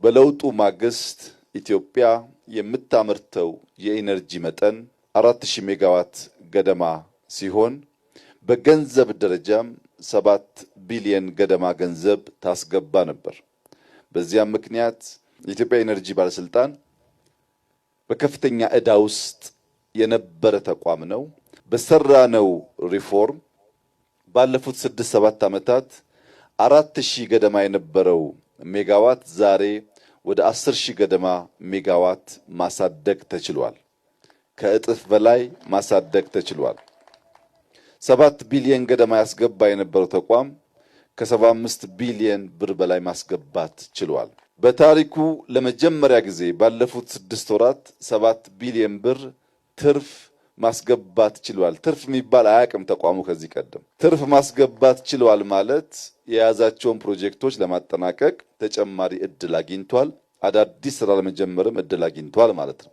በለውጡ ማግስት ኢትዮጵያ የምታመርተው የኢነርጂ መጠን 4000 ሜጋዋት ገደማ ሲሆን በገንዘብ ደረጃም 7 ቢሊዮን ገደማ ገንዘብ ታስገባ ነበር። በዚያም ምክንያት የኢትዮጵያ ኢነርጂ ባለስልጣን በከፍተኛ ዕዳ ውስጥ የነበረ ተቋም ነው። በሰራነው ሪፎርም ባለፉት 6-7 ዓመታት 4000 ገደማ የነበረው ሜጋዋት ዛሬ ወደ 10000 ገደማ ሜጋዋት ማሳደግ ተችሏል። ከእጥፍ በላይ ማሳደግ ተችሏል። 7 ቢሊዮን ገደማ ያስገባ የነበረው ተቋም ከ75 ቢሊዮን ብር በላይ ማስገባት ችሏል። በታሪኩ ለመጀመሪያ ጊዜ ባለፉት 6 ወራት 7 ቢሊዮን ብር ትርፍ ማስገባት ችሏል። ትርፍ የሚባል አያውቅም ተቋሙ ከዚህ ቀደም። ትርፍ ማስገባት ችሏል ማለት የያዛቸውን ፕሮጀክቶች ለማጠናቀቅ ተጨማሪ እድል አግኝቷል። አዳዲስ ስራ ለመጀመርም እድል አግኝቷል ማለት ነው።